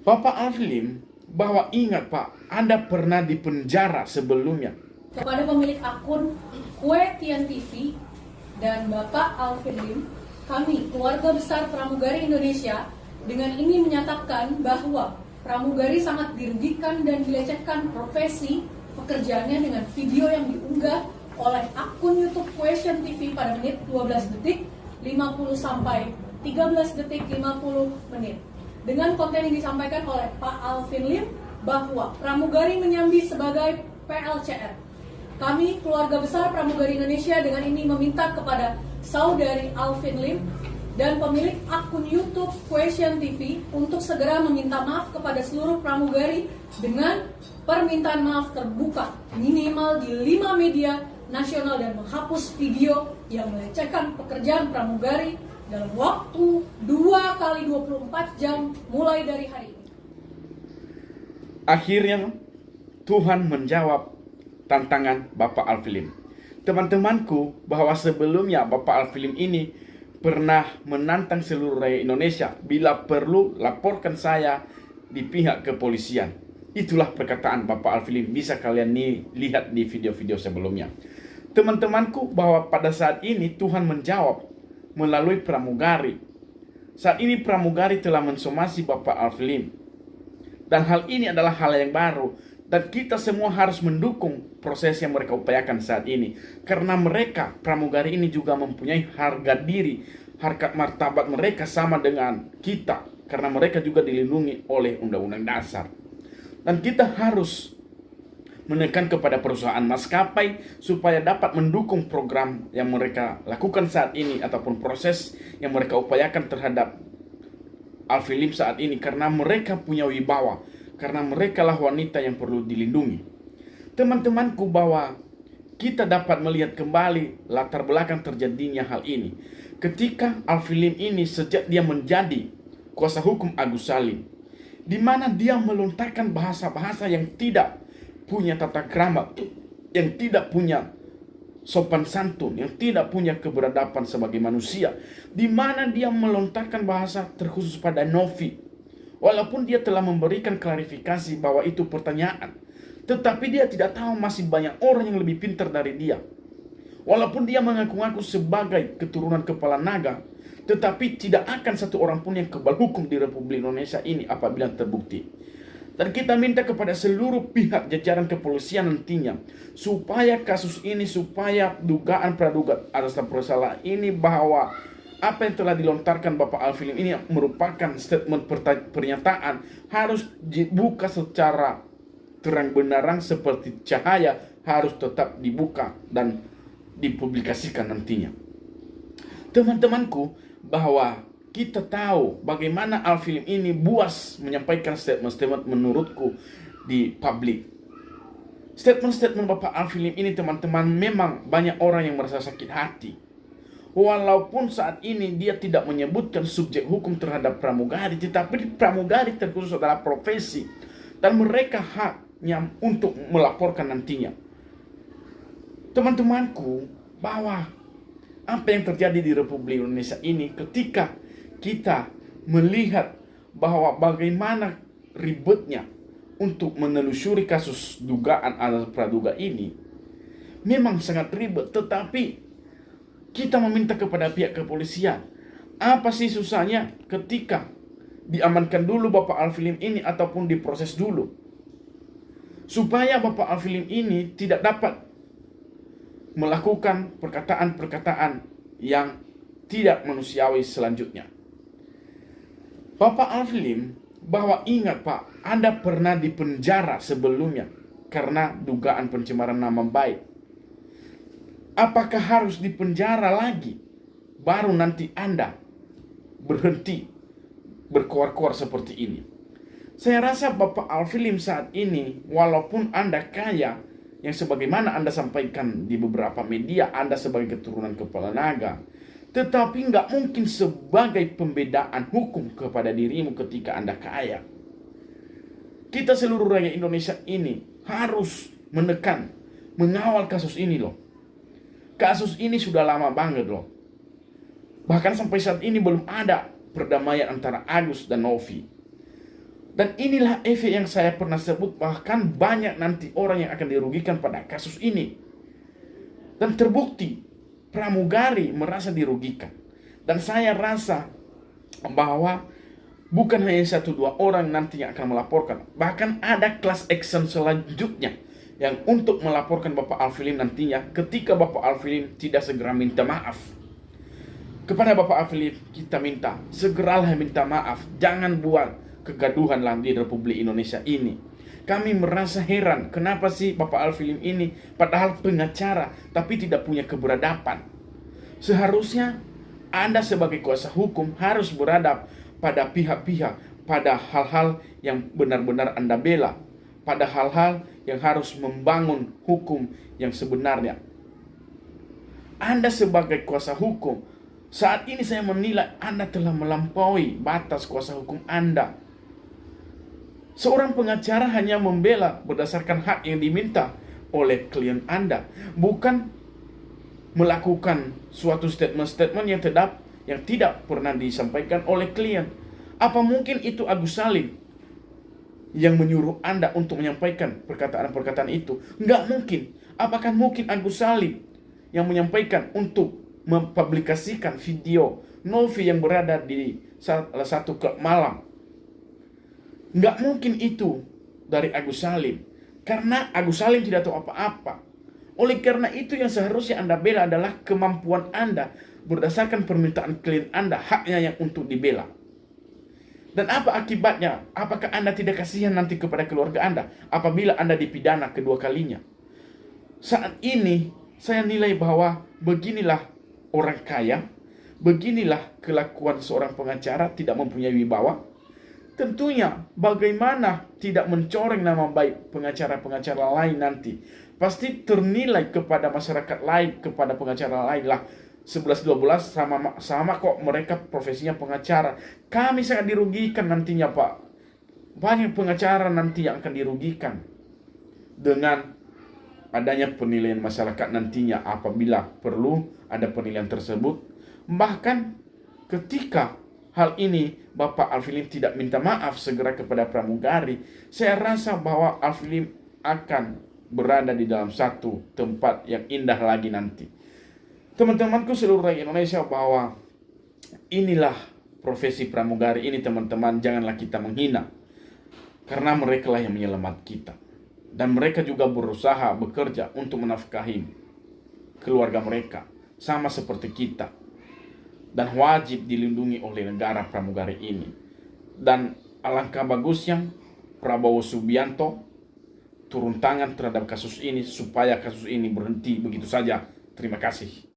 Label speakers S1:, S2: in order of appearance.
S1: Bapak Alfilim, bahwa ingat Pak, Anda pernah dipenjara sebelumnya.
S2: Kepada pemilik akun Kue Tian TV dan Bapak Alvin Lim, kami, keluarga besar Pramugari Indonesia, dengan ini menyatakan bahwa pramugari sangat dirugikan dan dilecehkan profesi pekerjaannya dengan video yang diunggah oleh akun YouTube Question TV pada menit 12 detik 50 sampai 13 detik 50 menit. Dengan konten yang disampaikan oleh Pak Alvin Lim bahwa pramugari menyambi sebagai PLCR. Kami, keluarga besar Pramugari Indonesia, dengan ini meminta kepada saudari Alvin Lim dan pemilik akun YouTube Question TV untuk segera meminta maaf kepada seluruh pramugari dengan permintaan maaf terbuka minimal di 5 media nasional dan menghapus video yang melecehkan pekerjaan pramugari dalam waktu 2 kali 24 jam mulai dari hari ini.
S1: Akhirnya Tuhan menjawab tantangan Bapak Alfilim. Teman-temanku, bahwa sebelumnya Bapak Alfilim ini pernah menantang seluruh rakyat Indonesia, bila perlu laporkan saya di pihak kepolisian. Itulah perkataan Bapak Alfilim, bisa kalian lihat di video-video sebelumnya. Teman-temanku, bahwa pada saat ini Tuhan menjawab melalui pramugari. Saat ini pramugari telah mensomasi Bapak Alfilim. Dan hal ini adalah hal yang baru, dan kita semua harus mendukung proses yang mereka upayakan saat ini. Karena mereka, pramugari ini juga mempunyai harga diri, harkat martabat mereka sama dengan kita. Karena mereka juga dilindungi oleh Undang-Undang Dasar. Dan kita harus menekan kepada perusahaan maskapai supaya dapat mendukung program yang mereka lakukan saat ini ataupun proses yang mereka upayakan terhadap Alfilim saat ini, karena mereka punya wibawa, karena mereka lah wanita yang perlu dilindungi. Teman-temanku, bahwa kita dapat melihat kembali latar belakang terjadinya hal ini. Ketika Alfilim ini sejak dia menjadi kuasa hukum Agus Salim, di mana dia melontarkan bahasa-bahasa yang tidak punya tata krama, yang tidak punya sopan santun, yang tidak punya keberadaban sebagai manusia, di mana dia melontarkan bahasa terkhusus pada Novi. Walaupun dia telah memberikan klarifikasi bahwa itu pertanyaan, tetapi dia tidak tahu masih banyak orang yang lebih pintar dari dia. Walaupun dia mengaku-ngaku sebagai keturunan kepala naga, tetapi tidak akan satu orang pun yang kebal hukum di Republik Indonesia ini apabila terbukti. Dan kita minta kepada seluruh pihak jajaran kepolisian nantinya, supaya kasus ini, supaya dugaan praduga atas bersalah ini, bahwa apa yang telah dilontarkan Bapak Alfilim ini merupakan statement pernyataan, harus dibuka secara terang benderang seperti cahaya, harus tetap dibuka dan dipublikasikan nantinya. Teman-temanku, bahwa kita tahu bagaimana Alfilim ini buas menyampaikan statement-statement menurutku di publik. Statement-statement Bapak Alfilim ini, teman-teman, memang banyak orang yang merasa sakit hati. Walaupun saat ini dia tidak menyebutkan subjek hukum terhadap pramugari, tetapi pramugari terkhusus adalah profesi, dan mereka haknya untuk melaporkan nantinya. Teman-temanku, bahwa apa yang terjadi di Republik Indonesia ini, ketika kita melihat bahwa bagaimana ribetnya untuk menelusuri kasus dugaan atas praduga ini, memang sangat ribet. Tetapi kita meminta kepada pihak kepolisian, apa sih susahnya ketika diamankan dulu Bapak Alfilim ini ataupun diproses dulu, supaya Bapak Alfilim ini tidak dapat melakukan perkataan-perkataan yang tidak manusiawi selanjutnya. Bapak Alfilim, bahwa ingat Pak, Anda pernah dipenjara sebelumnya karena dugaan pencemaran nama baik. Apakah harus dipenjara lagi baru nanti Anda berhenti berkoar-koar seperti ini? Saya rasa Bapak Alfilim saat ini, walaupun Anda kaya, yang sebagaimana Anda sampaikan di beberapa media, Anda sebagai keturunan kepala naga, tetapi nggak mungkin sebagai pembedaan hukum kepada dirimu ketika Anda kaya. Kita seluruh rakyat Indonesia ini harus menekan, mengawal kasus ini loh. Kasus ini sudah lama banget loh. Bahkan sampai saat ini belum ada perdamaian antara Agus dan Novi. Dan inilah efek yang saya pernah sebut, bahkan banyak nanti orang yang akan dirugikan pada kasus ini. Dan terbukti pramugari merasa dirugikan. Dan saya rasa bahwa bukan hanya 1-2 orang nanti yang akan melaporkan. Bahkan ada class action selanjutnya yang untuk melaporkan Bapak Alfilim nantinya ketika Bapak Alfilim tidak segera minta maaf. Kepada Bapak Alfilim kita minta, segeralah minta maaf. Jangan buat kegaduhan lah di Republik Indonesia ini. Kami merasa heran, kenapa sih Bapak Alfilim ini padahal pengacara tapi tidak punya keberadaban. Seharusnya Anda sebagai kuasa hukum harus beradab pada pihak-pihak, pada hal-hal yang benar-benar Anda bela, pada hal-hal yang harus membangun hukum yang sebenarnya. Anda sebagai kuasa hukum, saat ini saya menilai Anda telah melampaui batas kuasa hukum Anda. Seorang pengacara hanya membela berdasarkan hak yang diminta oleh klien Anda, bukan melakukan suatu statement-statement yang tidak pernah disampaikan oleh klien. Apa mungkin itu Agus Salim yang menyuruh Anda untuk menyampaikan perkataan-perkataan itu? Enggak mungkin. Apakah mungkin Agus Salim yang menyampaikan untuk mempublikasikan video Novi yang berada di salah satu klub malam? Nggak mungkin itu dari Agus Salim, karena Agus Salim tidak tahu apa-apa. Oleh karena itu yang seharusnya Anda bela adalah kemampuan Anda berdasarkan permintaan klien Anda, haknya yang untuk dibela. Dan apa akibatnya? Apakah Anda tidak kasihan nanti kepada keluarga Anda apabila Anda dipidana kedua kalinya? Saat ini saya nilai bahwa beginilah orang kaya, beginilah kelakuan seorang pengacara tidak mempunyai wibawa. Tentunya bagaimana tidak mencoreng nama baik pengacara-pengacara lain nanti. Pasti ternilai kepada masyarakat lain, kepada pengacara lain lah. 11-12 sama kok mereka profesinya pengacara. Kami sangat dirugikan nantinya Pak. Banyak pengacara nanti yang akan dirugikan dengan adanya penilaian masyarakat nantinya apabila perlu ada penilaian tersebut. Bahkan ketika hal ini Bapak Alfilim tidak minta maaf segera kepada pramugari, saya rasa bahwa Alfilim akan berada di dalam satu tempat yang indah lagi nanti. Teman-temanku seluruh rakyat Indonesia, bahwa inilah profesi pramugari ini teman-teman, janganlah kita menghina. Karena mereka lah yang menyelamat kita. Dan mereka juga berusaha bekerja untuk menafkahi keluarga mereka, sama seperti kita. Dan wajib dilindungi oleh negara pramugari ini. Dan alangkah bagusnya Prabowo Subianto turun tangan terhadap kasus ini supaya kasus ini berhenti begitu saja. Terima kasih.